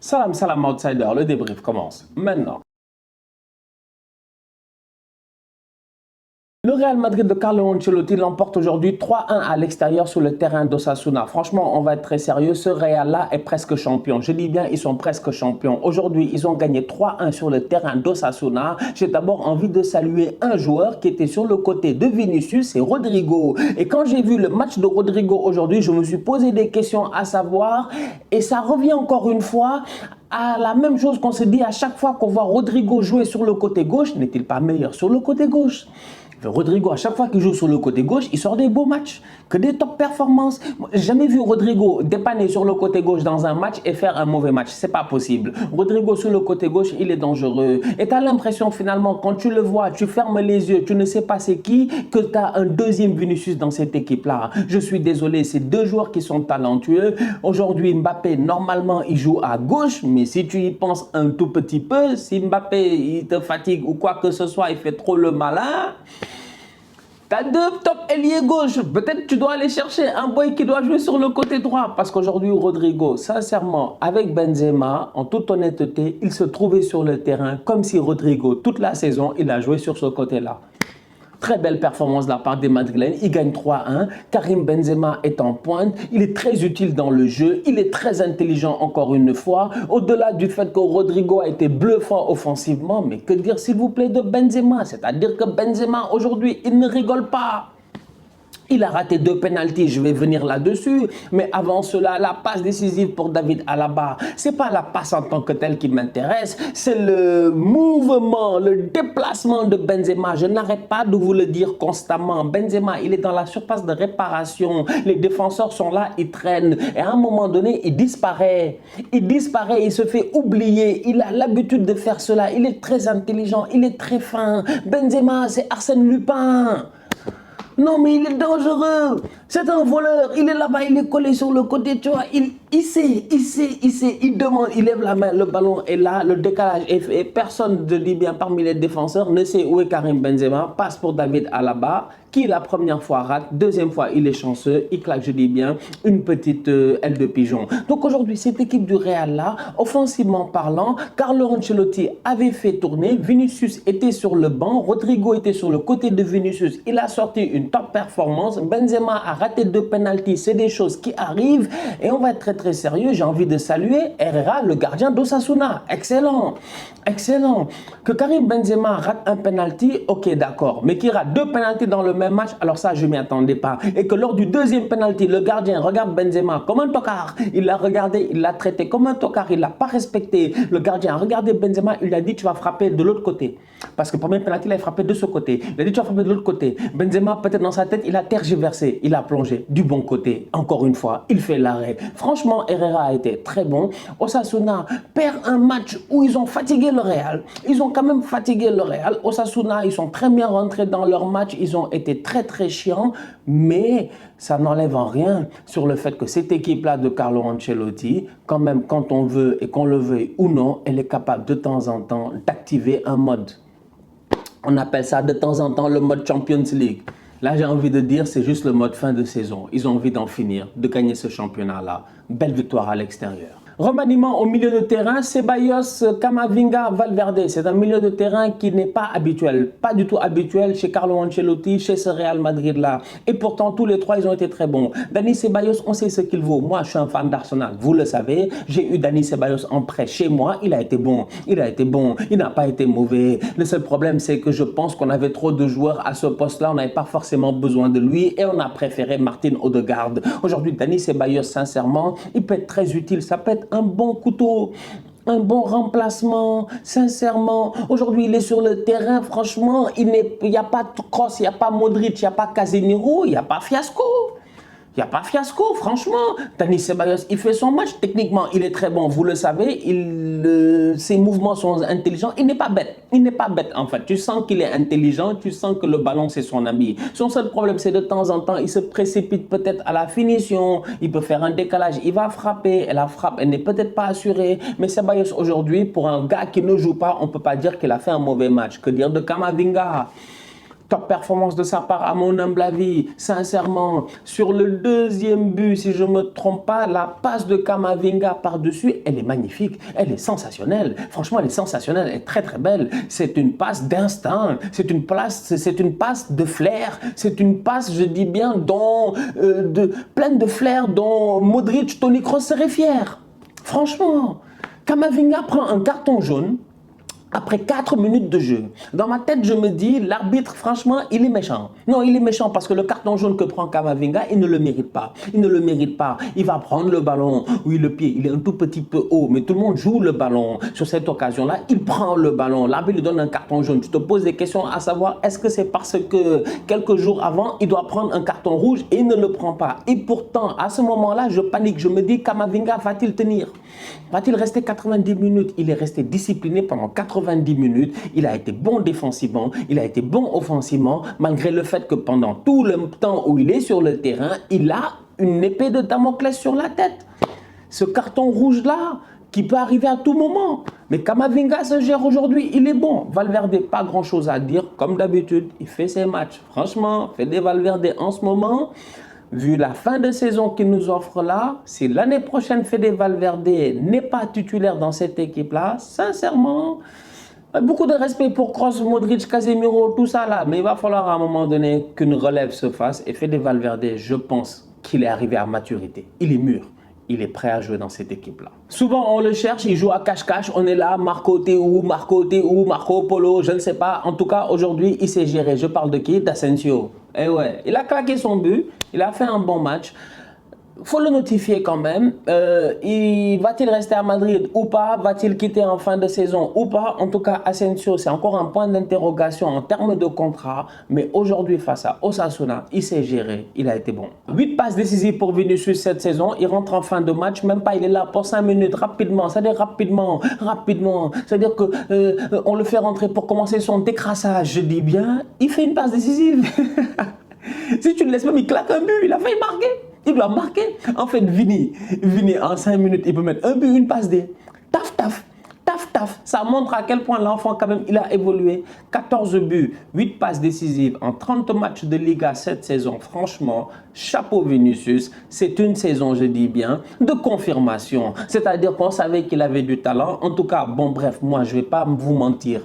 Salam, salam outsider, le débrief commence maintenant. Le Real Madrid de Carlo Ancelotti l'emporte aujourd'hui 3-1 à l'extérieur sur le terrain d'Osasuna. Franchement, on va être très sérieux, ce Real-là est presque champion. Je dis bien, ils sont presque champions. Aujourd'hui, ils ont gagné 3-1 sur le terrain d'Osasuna. J'ai d'abord envie de saluer un joueur qui était sur le côté de Vinicius, c'est Rodrigo. Et quand j'ai vu le match de Rodrigo aujourd'hui, je me suis posé des questions à savoir, et ça revient encore une fois à la même chose qu'on se dit à chaque fois qu'on voit Rodrigo jouer sur le côté gauche. N'est-il pas meilleur sur le côté gauche? Rodrigo, à chaque fois qu'il joue sur le côté gauche, il sort des beaux matchs, que des top performances. J'ai jamais vu Rodrigo dépanner sur le côté gauche dans un match et faire un mauvais match. C'est pas possible. Rodrigo sur le côté gauche, il est dangereux. Et tu as l'impression finalement, quand tu le vois, tu fermes les yeux, tu ne sais pas c'est qui, que tu as un deuxième Vinicius dans cette équipe-là. Je suis désolé, c'est deux joueurs qui sont talentueux. Aujourd'hui, Mbappé, normalement, il joue à gauche, mais si tu y penses un tout petit peu, si Mbappé, il te fatigue ou quoi que ce soit, il fait trop le malin, t'as deux top ailiers gauche. Peut-être tu dois aller chercher un boy qui doit jouer sur le côté droit. Parce qu'aujourd'hui, Rodrigo, sincèrement, avec Benzema, en toute honnêteté, il se trouvait sur le terrain comme si Rodrigo, toute la saison, il a joué sur ce côté-là. Très belle performance de la part des Madrilènes. Il gagne 3-1. Karim Benzema est en pointe. Il est très utile dans le jeu. Il est très intelligent encore une fois. Au-delà du fait que Rodrigo a été bluffant offensivement, mais que dire s'il vous plaît de Benzema? C'est-à-dire que Benzema aujourd'hui, il ne rigole pas. Il a raté deux pénaltys, je vais venir là-dessus. Mais avant cela, la passe décisive pour David Alaba, ce n'est pas la passe en tant que telle qui m'intéresse, c'est le mouvement, le déplacement de Benzema. Je n'arrête pas de vous le dire constamment. Benzema, il est dans la surface de réparation. Les défenseurs sont là, ils traînent. Et à un moment donné, il disparaît. Il se fait oublier. Il a l'habitude de faire cela. Il est très intelligent, il est très fin. Benzema, c'est Arsène Lupin. Non, mais il est dangereux. C'est un voleur. Il est là-bas, il est collé sur le côté, tu vois. Il sait. Il demande, il lève la main, le ballon est là, le décalage est fait. Personne de Libyen parmi les défenseurs ne sait où est Karim Benzema. Passe pour David Alaba, qui la première fois rate, deuxième fois il est chanceux, il claque, je dis bien, une petite aile de pigeon. Donc aujourd'hui, cette équipe du Real là, offensivement parlant, Carlo Ancelotti avait fait tourner, Vinicius était sur le banc, Rodrigo était sur le côté de Vinicius, il a sorti une top performance, Benzema a raté deux pénaltys, c'est des choses qui arrivent et on va être très sérieux. J'ai envie de saluer Herrera, le gardien d'Osasuna. Excellent. Que Karim Benzema rate un penalty, ok d'accord, mais qu'il rate deux penaltys dans le même match, alors ça je ne m'y attendais pas. Et que lors du deuxième penalty, le gardien regarde Benzema comme un tocard, il l'a regardé, il l'a traité comme un tocard, il ne l'a pas respecté. Le gardien a regardé Benzema, il lui a dit tu vas frapper de l'autre côté. Parce que le premier penalty, il a frappé de ce côté. Il a dit tu vas frapper de l'autre côté. Benzema, peut-être dans sa tête, il a tergiversé, il a plongé du bon côté. Encore une fois, il fait l'arrêt. Franchement, Herrera a été très bon. Osasuna perd un match où ils ont fatigué le Real. Ils ont quand même fatigué le Real. Osasuna, ils sont très bien rentrés dans leur match. Ils ont été très chiants. Mais ça n'enlève en rien sur le fait que cette équipe-là de Carlo Ancelotti, quand même, quand on veut et qu'on le veuille ou non, elle est capable de temps en temps d'activer un mode. On appelle ça de temps en temps le mode Champions League. Là, j'ai envie de dire, c'est juste le mode fin de saison. Ils ont envie d'en finir, de gagner ce championnat-là. Belle victoire à l'extérieur. Remaniement au milieu de terrain, Ceballos, Camavinga, Valverde. C'est un milieu de terrain qui n'est pas habituel, pas du tout habituel chez Carlo Ancelotti, chez ce Real Madrid-là. Et pourtant, tous les trois, ils ont été très bons. Dani Ceballos, on sait ce qu'il vaut. Moi, je suis un fan d'Arsenal, vous le savez. J'ai eu Dani Ceballos en prêt chez moi. Il a été bon, il n'a pas été mauvais. Le seul problème, c'est que je pense qu'on avait trop de joueurs à ce poste-là. On n'avait pas forcément besoin de lui et on a préféré Martin Odegaard. Aujourd'hui, Dani Ceballos, sincèrement, il peut être très utile. Ça peut être un bon couteau, un bon remplacement, sincèrement. Aujourd'hui, il est sur le terrain, franchement, il n'y a pas Kroos, il n'y a pas Modric, il n'y a pas Casemiro, il n'y a pas Fiasco. Il n'y a pas fiasco, franchement. Dani Ceballos, il fait son match. Techniquement, il est très bon, vous le savez. Ses mouvements sont intelligents. Il n'est pas bête. Il n'est pas bête, en fait. Tu sens qu'il est intelligent. Tu sens que le ballon, c'est son ami. Son seul problème, c'est de temps en temps, il se précipite peut-être à la finition. Il peut faire un décalage. Il va frapper. Et la frappe, elle n'est peut-être pas assurée. Mais Ceballos, aujourd'hui, pour un gars qui ne joue pas, on ne peut pas dire qu'il a fait un mauvais match. Que dire de Camavinga? Top performance de sa part, à mon humble avis, sincèrement. Sur le deuxième but, si je ne me trompe pas, la passe de Camavinga par-dessus, elle est magnifique, elle est sensationnelle. Franchement, elle est sensationnelle, elle est très très belle. C'est une passe d'instinct, c'est une passe de flair, c'est une passe, je dis bien, pleine de flair dont Modric, Toni Kroos seraient fiers. Franchement, Camavinga prend un carton jaune. Après 4 minutes de jeu, dans ma tête, je me dis, l'arbitre, franchement, il est méchant. Non, il est méchant parce que le carton jaune que prend Camavinga, il ne le mérite pas. Il ne le mérite pas. Il va prendre le ballon. Oui, le pied, il est un tout petit peu haut, mais tout le monde joue le ballon. Sur cette occasion-là, il prend le ballon. L'arbitre lui donne un carton jaune. Tu te poses des questions à savoir, est-ce que c'est parce que quelques jours avant, il doit prendre un carton rouge et il ne le prend pas. Et pourtant, à ce moment-là, je panique. Je me dis, Camavinga va-t-il tenir? Va-t-il rester 90 minutes? Il est resté discipliné pendant 90 minutes. Il a été bon défensivement, il a été bon offensivement, malgré le fait que pendant tout le temps où il est sur le terrain, il a une épée de Damoclès sur la tête. Ce carton rouge-là, qui peut arriver à tout moment. Mais Camavinga se gère aujourd'hui, il est bon. Valverde, pas grand-chose à dire. Comme d'habitude, il fait ses matchs. Franchement, Fede Valverde en ce moment, vu la fin de saison qu'il nous offre là, si l'année prochaine Fede Valverde n'est pas titulaire dans cette équipe-là, sincèrement, beaucoup de respect pour Kroos, Modric, Casemiro, tout ça là. Mais il va falloir à un moment donné qu'une relève se fasse. Et Fede Valverde, je pense qu'il est arrivé à maturité. Il est mûr. Il est prêt à jouer dans cette équipe-là. Souvent, on le cherche, il joue à cache-cache. On est là, Marco, t'es où? Marco, t'es où? Marco Polo, je ne sais pas. En tout cas, aujourd'hui, il s'est géré. Je parle de qui? D'Asensio. Eh ouais, il a claqué son but. Il a fait un bon match. Faut le notifier quand même. Va-t-il rester à Madrid ou pas? Va-t-il quitter en fin de saison ou pas? En tout cas, Asensio, c'est encore un point d'interrogation en termes de contrat. Mais aujourd'hui, face à Osasuna, il s'est géré. Il a été bon. 8 passes décisives pour Vinicius cette saison. Il rentre en fin de match. Même pas, il est là pour 5 minutes. Rapidement. C'est-à-dire rapidement. C'est-à-dire qu'on le fait rentrer pour commencer son décrassage. Je dis bien, il fait une passe décisive. Si tu le laisses même, il claque un but. Il a failli marquer. Il doit marquer. En fait, Vini, en 5 minutes, il peut mettre un but, une passe D. Taf, taf, taf, taf. Ça montre à quel point l'enfant, quand même, il a évolué. 14 buts, 8 passes décisives en 30 matchs de Liga cette saison. Franchement, chapeau Vinicius. C'est une saison, je dis bien, de confirmation. C'est-à-dire qu'on savait qu'il avait du talent. En tout cas, bon, bref, moi, je ne vais pas vous mentir.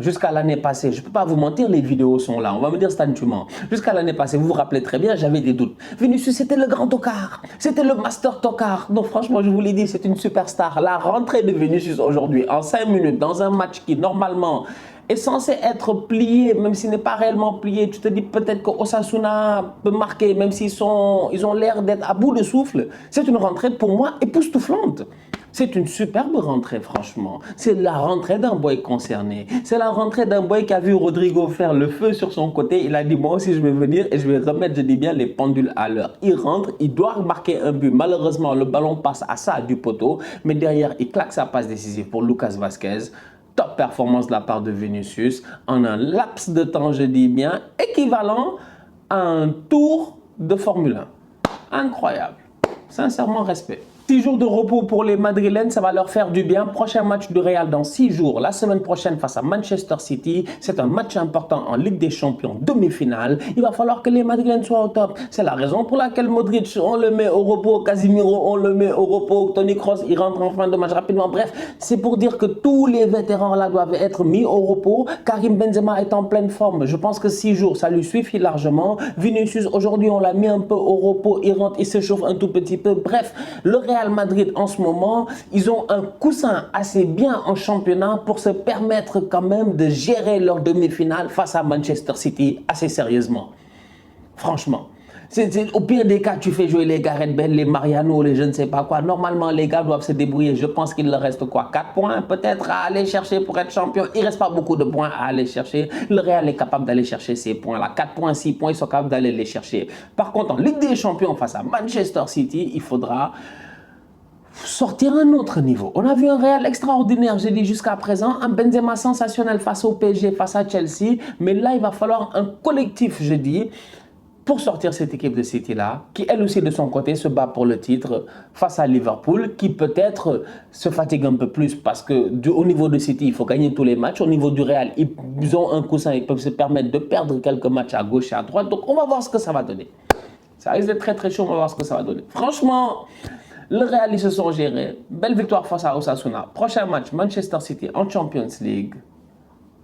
Jusqu'à l'année passée, je ne peux pas vous mentir, les vidéos sont là. On va me dire, Stan, tu mens. Jusqu'à l'année passée, vous vous rappelez très bien, j'avais des doutes. Vinicius, c'était le grand tocard. C'était le master tocard. Non, franchement, je vous l'ai dit, c'est une superstar. La rentrée de Vinicius aujourd'hui, en 5 minutes, dans un match qui, normalement, est censé être plié, même s'il n'est pas réellement plié. Tu te dis peut-être que Osasuna peut marquer, même s'ils ont l'air d'être à bout de souffle. C'est une rentrée, pour moi, époustouflante. C'est une superbe rentrée, franchement. C'est la rentrée d'un boy concerné. C'est la rentrée d'un boy qui a vu Rodrigo faire le feu sur son côté. Il a dit, moi aussi, je vais venir et je vais remettre, je dis bien, les pendules à l'heure. Il rentre, il doit marquer un but. Malheureusement, le ballon passe à ça du poteau. Mais derrière, il claque sa passe décisive pour Lucas Vazquez. Top performance de la part de Vinicius. En un laps de temps, je dis bien, équivalent à un tour de Formule 1. Incroyable. Sincèrement, respect. 6 jours de repos pour les Madrilènes, ça va leur faire du bien. Prochain match du Real dans 6 jours. La semaine prochaine face à Manchester City. C'est un match important en Ligue des Champions, demi-finale. Il va falloir que les Madrilènes soient au top. C'est la raison pour laquelle Modric, on le met au repos. Casemiro, on le met au repos. Toni Kroos, il rentre en fin de match rapidement. Bref, c'est pour dire que tous les vétérans là doivent être mis au repos. Karim Benzema est en pleine forme. Je pense que 6 jours, ça lui suffit largement. Vinicius, aujourd'hui, on l'a mis un peu au repos. Il rentre, il se chauffe un tout petit peu. Bref, le Real Madrid en ce moment, ils ont un coussin assez bien en championnat pour se permettre quand même de gérer leur demi-finale face à Manchester City assez sérieusement. Franchement. Au pire des cas, tu fais jouer les Gareth Bale, les Mariano, les je ne sais pas quoi. Normalement, les gars doivent se débrouiller. Je pense qu'il leur reste quoi? 4 points peut-être à aller chercher pour être champion. Il ne reste pas beaucoup de points à aller chercher. Le Real est capable d'aller chercher ces points-là. 4 points, 6 points, ils sont capables d'aller les chercher. Par contre, en Ligue des Champions face à Manchester City, il faudra sortir un autre niveau. On a vu un Real extraordinaire, j'ai dit jusqu'à présent, un Benzema sensationnel face au PSG, face à Chelsea, mais là il va falloir un collectif, je dis, pour sortir cette équipe de City-là, qui elle aussi de son côté se bat pour le titre face à Liverpool, qui peut-être se fatigue un peu plus parce que au niveau de City, il faut gagner tous les matchs. Au niveau du Real, ils ont un coussin, ils peuvent se permettre de perdre quelques matchs à gauche et à droite. Donc on va voir ce que ça va donner. Ça risque d'être très très chaud, on va voir ce que ça va donner. Franchement, le Real, ils se sont gérés. Belle victoire face à Osasuna. Prochain match, Manchester City en Champions League.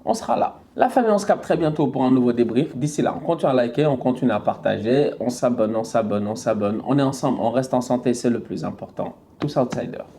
On sera là. La famille, on se capte très bientôt pour un nouveau débrief. D'ici là, on continue à liker, on continue à partager, on s'abonne, on s'abonne, on s'abonne. On est ensemble, on reste en santé, c'est le plus important. Tous outsiders.